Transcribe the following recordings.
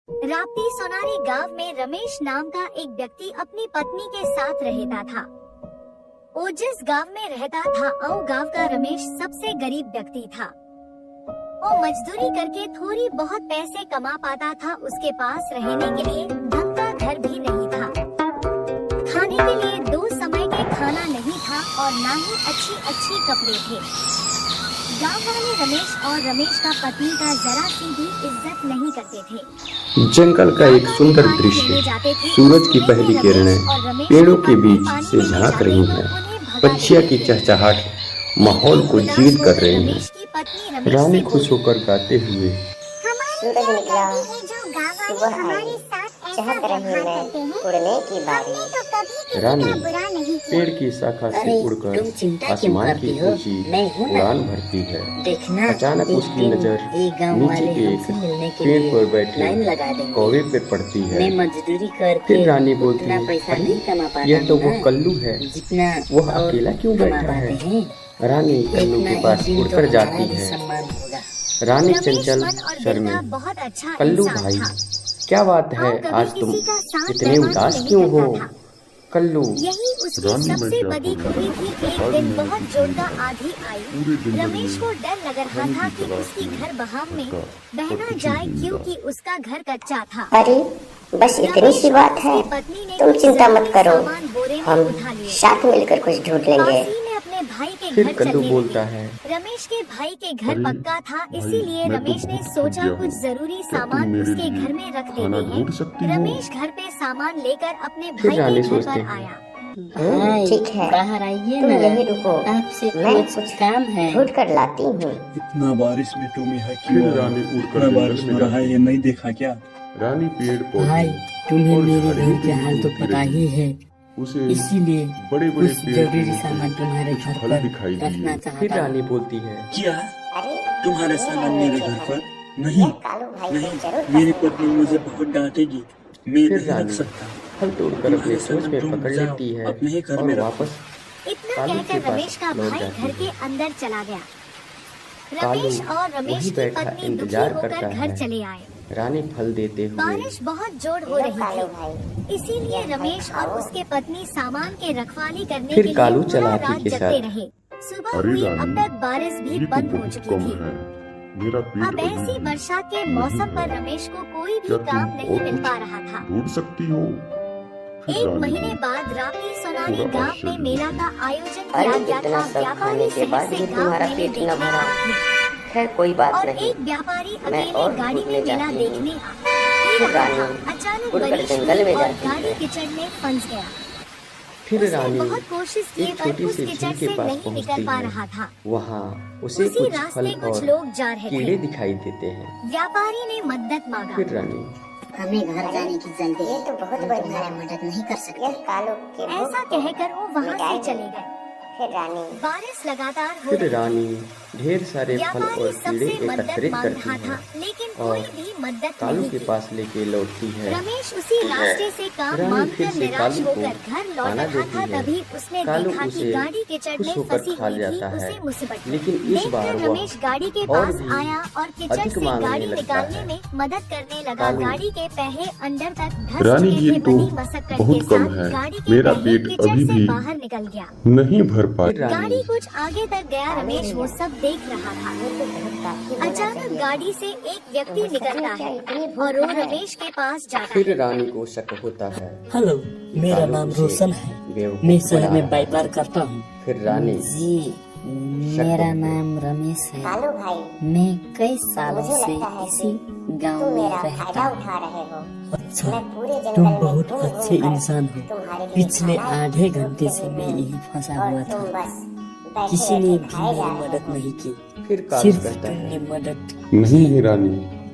राप्ती सोनारी गांव में रमेश नाम का एक व्यक्ति अपनी पत्नी के साथ रहता था। वो जिस गांव में रहता था वो गांव का रमेश सबसे गरीब व्यक्ति था। वो मजदूरी करके थोड़ी बहुत पैसे कमा पाता था। उसके पास रहने के लिए ढंग का घर भी नहीं था। खाने के लिए 2 समय के खाना नहीं था और ना ही अच्छी कपड़े थे। गांव वाले रमेश और रमेश का पत्नी का जरा सी भी इज्जत नहीं करते थे। जंगल का एक सुंदर दृश्य, सूरज की पहली किरणें पेड़ों के बीच से झांक रही हैं। पक्षियों की चहचहाट माहौल को जीवित कर रही है। रानी खुश होकर गाते हुए सूरज निकला, सुबह आई, चाहत रही मैं उड़ने की बारी। रानी पेड़ की शाखा से उड़कर आसमान की ऊंची उड़ान भरती है। अचानक उसकी नजर नीचे के एक पेड़ पर बैठे कौवे पे पड़ती है। फिर रानी बोलती है, यह तो वो कल्लू है, वह अकेला क्यों बैठा है? रानी कल्लू के पास उड़कर जाती है। रानी चंचल स्वर में, कल्लू भाई क्या बात है, आज तुम इतने उदास क्यों हो? कल्लू, यही उसकी सबसे बड़ी खूबी थी। एक दिन बहुत जोरदार आंधी आई। रमेश को डर लग रहा था कि उसकी घर बहाव में बह न जाए क्योंकि उसका घर कच्चा था। अरे बस इतनी सी बात है, तुम चिंता मत करो, हम साथ मिलकर कुछ ढूंढ लेंगे। अपने भाई के फिर घर कल्लू चलने बोलता लगे। है, रमेश के भाई के घर पक्का था, इसीलिए रमेश ने सोचा कुछ जरूरी सामान उसके घर में रख देते हैं। रमेश घर पे सामान लेकर अपने भाई के घर पर आया। ठीक है, बाहर आइए तुम ना, यही रुको, आपसे मैं कुछ काम है। ढूंढ कर लाती हूँ। इतना बारिश में तुम्हें है फिर क्यों? रानी उड़कर इतना बारिश जंगल में में रहा है, ये नहीं देखा क्या? रानी पेड़ भाई पौधे तुम्हें और मेरे झाड़ियों घर के के हाल तो बीच पता ही है, उसे इसीलिए बड़े बड़े कुछ पेड़ के जरूरी नीचे सामान तुम्हारे घर फल पर दिखाई दिए। रखना फिर चाहता रानी बोलती है, क्या अरे तुम्हारे सामान मेरे घर पर? नहीं कालू भाई को नहीं, जरूर मेरी पत्नी मुझे बहुत डांटेगी, मैं फिर नहीं रख रानी सकता। फल तोड़कर अपने सोच में पकड़ लेती है अपने ही घर और में रखो। वापस इतना कालू के कहकर पास रमेश का लौट भाई जाती घर है। के अंदर चला गया। कालू रमेश और रमेश वहीं की बैठा पत्नी दुखी इंतजार होकर करता घर है। चले आए। रानी फल देते हुए बारिश बहुत जोर हो लो रही कालू थी, भाई। इसीलिए रमेश और उसके पत्नी सामान के रखवाली करने फिर के लिए कालू पूरा चालाकी रात के जगते साथ, रहे। सुबह अरे हुई, रानी, अब तक बारिश भी ये तो बंद हो बहुत चुकी कम थी। है। मेरा पेट अब ऐसी अभी वर्षा के नहीं मौसम पर है। रमेश को कोई भी क्या तुम काम नहीं और मिल कुछ पा रहा था। ढूंढ सकती हो? फिर एक रानी महीने ने बाद राप्ती सोनारी थोड़ा गांव आश्चर्य में मेला का आयोजन किया अरे गया इतना था। सब व्यापारी खाने के शहर बाद से भी गांव तुम्हारा मेले पेट न देखने भरा। आए थे खैर कोई बात और नहीं, एक व्यापारी मैं अकेले और गाड़ी ढूंढने में मेला जाती देखने हूँ। आया फिर था। रानी अचानक उड़कर बारिश जंगल में हुई और जाती गाड़ी है। कीचड़ में फंस गया। फिर उसने रानी बहुत कोशिश की एक पर छोटी उस सी कीचड़ झील के से पास नहीं निकल पहुंचती पा है। रहा था। वहाँ उसे उसी कुछ रास्ते फल कुछ और लोग जा रहे कीड़े थे। दिखाई देते हैं। व्यापारी ने मदद मांगा। फिर रानी हमें घर जाने की जल्दी ये है, तो बहुत हम बढ़िया तुम्हारी है। मदद नहीं कर सकते। यह कालू के भूख ऐसा को कहकर वो वहाँ मिटाएगी। से चले गए। फिर रानी बारिश लगातार हो फिर रही थी। रानी ढेर सारे फल व्यापारी और कीड़े सबसे मदद एकत्रित मांग करती रहा है था, लेकिन और कोई भी मदद कालू नहीं के की। पास लेके लौटती है। रमेश उसी रास्ते से काम रानी मांगकर फिर से निराश कालू को होकर घर लौट खाना रहा था। देती है। तभी उसने कालू देखा कि उसे गाड़ी कीचड़ खुश में होकर फंसी खा हुई थी। जाता है। उसे मुसीबत लेकिन इस बार देखकर वह रमेश गाड़ी के और पास भी आया और कीचड़ अधिक से मांगने गाड़ी लगता निकालने है। में मदद करने लगा। कालू, गाड़ी के पहिए अंदर तक धस रानी, चुके ये थे। तो बड़ी मशक्कत के बहुत कम साथ है। गाड़ी के मेरा पहिए पेट कीचड़ अभी से भी बाहर निकल गया। नहीं भर पाई। फिर रानी गाड़ी कुछ आगे तक गया। रमेश वो सब देख रहा था। अचानक गाड़ी से एक व्यक्ति निकलता है और वो रमेश के पास जाता है। फिर रानी को शक होता है। हेलो, मेरा कालू नाम उसे रोशन है, बेवकूफ मैं शहर बना में रहा व्यापार है। करता हूँ। फिर रानी जी, मेरा नाम रमेश है। कालू भाई, मैं कई सालों मुझे से लगता है इसी कि गांव तुम में मेरा रहता फायदा हूँ। उठा रहे हो। अच्छा, मैं पूरे जंगल तुम में बहुत घूम अच्छे घूम कर इंसान हो। तुम्हारे लिए पिछले खाना आधे घंटे ढूंढती से मैं हूँ यही फंसा और हुआ तुम था। बस बैठे किसी ने बैठे भी खाए जा मेरी रहे मदद हो। नहीं की, फिर कालू सिर्फ कहता तुमने है, मदद नहीं है रानी,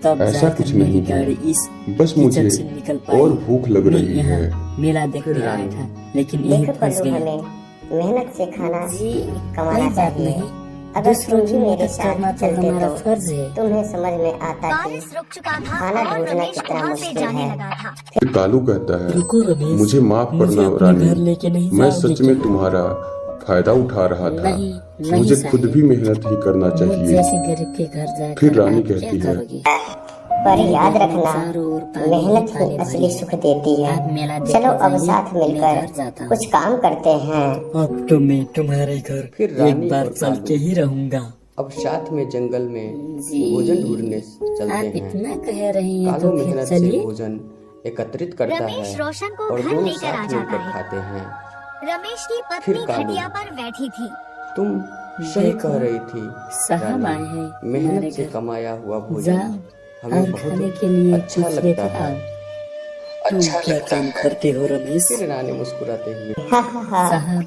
तब ऐसा जाकर कुछ मेरी नहीं है। गाड़ी इस बस कीचड़ मुझे से निकल पाई। और भूख लग मैं रही यहाँ है। मेला देखने फिर आया रानी, था, लेकिन यही देखो फंस कल्लू, गया। हमें मेहनत से खाना जी, कमाना कोई बात चाहिए। नहीं, अगर दूसरों तुम की भी मेरे मदद साथ करना तो चलते हमारा तो फर्ज है। तुम्हें समझ में आता कि बारिश रुक चुका था खाना और ढूंढना रमेश कितना वहाँ से मुश्किल जाने है। लगा था। फिर कालू कहता है, रुको रमेश, मुझे माफ मुझे करना अपने रानी, घर लेके नहीं मैं जाओगे सच में क्या? तुम्हारा फायदा उठा रहा था। नहीं, नहीं मुझे साहब। खुद भी मेहनत ही करना मुझ चाहिए। जैसे गरीब के घर जाकर फिर रानी आप क्या कहती है, करोगे? पर याद रखना, चारों ओर पानी मेहनत पानी ही भरी असली है। सुख देती है। आप मेला देखने चलो अब जाइए, साथ मैं मिलकर घर जाता हूँ। कुछ काम करते हैं। अब तो मैं तुम्हारे घर फिर रानी एक बार और चल कालू के ही रहूंगा। अब साथ में जंगल में जी, भोजन ढूंढने आप चलते हैं। इतना कह रही हैं कालू तो फिर मेहनत से चलिए। भोजन एकत्रित करता रमेश है रोशन को और घर दोनों लेकर आ साथ जाता मिलकर है। खाते हैं। रमेश की फिर पत्नी कालू, खटिया पर बैठी थी। तुम सही देखो, कह रही थी साहब आए रानी, हैं हमारे मेहनत से घर। कमाया हुआ भोजन जाओ हमें और खाने बहुत के लिए अच्छा कुछ लगता लेकर है। आओ। तुम क्या काम करते हो रमेश? फिर रानी मुस्कुराते हुए, हाँ हाँ हाँ। साहब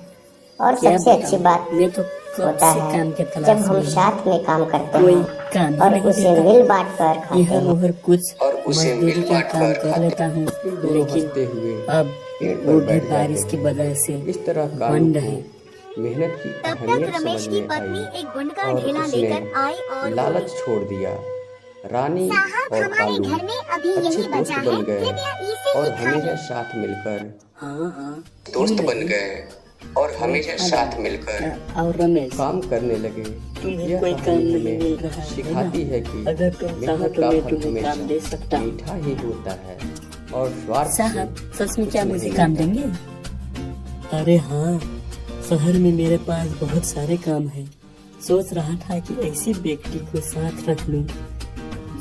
और क्या सबसे अच्छी बताऊं, बात मैं तो कब होता से है काम के जब तलाश हम में हूँ। साथ में काम करते कोई हैं काम ही और नहीं उसे देता। मिल बांट कर खाते इधर हैं। उधर कुछ मजदूरी का काम कर लेता हूँ, फिर दोनों लेकिन हंसते हुए अब पेड़ पर वो भी बैठ जाते बारिश की हैं। वजह से इस तरह कालू बंद को है। मेहनत की तब तक अहमियत रमेश समझ की में पत्नी आई एक गुण का और ढेला उसने लेकर आई और लालच छोड़ दिया। रानी और कालू अच्छे दोस्त बन गए और हमेशा साथ मिलकर हाँ हाँ दोस्त बन गए और हमेशा साथ मिलकर और रमेश काम करने लगे। तुम्हें यह कोई काम कहानी नहीं मिल हमें रहा है सिखाती ना? है कि अगर तुम चाहो मेहनत तो का मैं फल तुम्हें काम दे हमेशा सकता हूँ। मीठा ही होता है और स्वार्थ से साहब सच में कुछ क्या नहीं मुझे काम मिलता। देंगे? अरे हाँ, शहर में मेरे पास बहुत सारे काम हैं। सोच रहा था कि ऐसी व्यक्ति को साथ रख लूं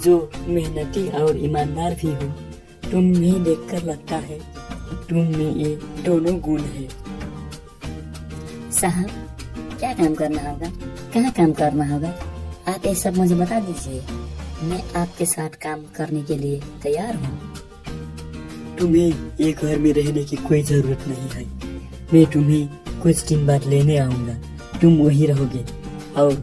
जो मेहनती और ईमानदार भी हो। तुम में देखकर लगता है तुम में ये दोनों गुण है। साहब क्या काम करना होगा, कहाँ काम करना होगा, आप ये सब मुझे बता दीजिए। मैं आपके साथ काम करने के लिए तैयार हूँ। तुम्हें ये घर में रहने की कोई जरूरत नहीं है। मैं तुम्हें कुछ दिन बाद लेने आऊंगा। तुम वहीं रहोगे और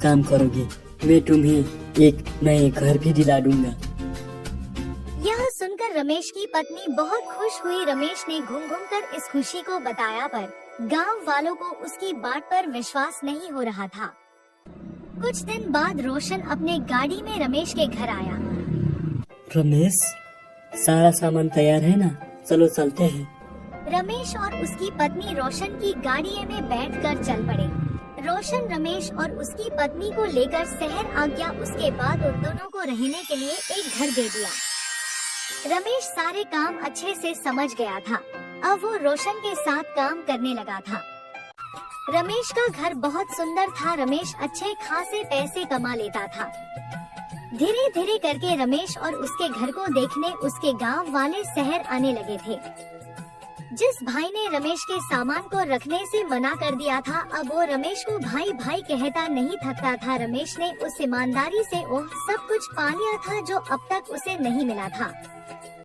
काम करोगे। मैं तुम्हें एक नए घर भी दिला दूंगा। यह सुनकर रमेश की पत्नी बहुत खुश हुई। रमेश ने घूम घूम कर इस खुशी को बताया, पर गांव वालों को उसकी बात पर विश्वास नहीं हो रहा था। कुछ दिन बाद रोशन अपने गाड़ी में रमेश के घर आया। रमेश, सारा सामान तैयार है ना? चलो चलते हैं। रमेश और उसकी पत्नी रोशन की गाड़ी में बैठकर चल पड़े। रोशन रमेश और उसकी पत्नी को लेकर शहर आ गया। उसके बाद उन दोनों को रहने के लिए एक घर दे दिया। रमेश सारे काम अच्छे से समझ गया था। अब वो रोशन के साथ काम करने लगा था। रमेश का घर बहुत सुंदर था। रमेश अच्छे खासे पैसे कमा लेता था। धीरे धीरे करके रमेश और उसके घर को देखने उसके गांव वाले शहर आने लगे थे। जिस भाई ने रमेश के सामान को रखने से मना कर दिया था, अब वो रमेश को भाई भाई कहता नहीं थकता था। रमेश ने उस ईमानदारी से वो सब कुछ पा लिया था जो अब तक उसे नहीं मिला था।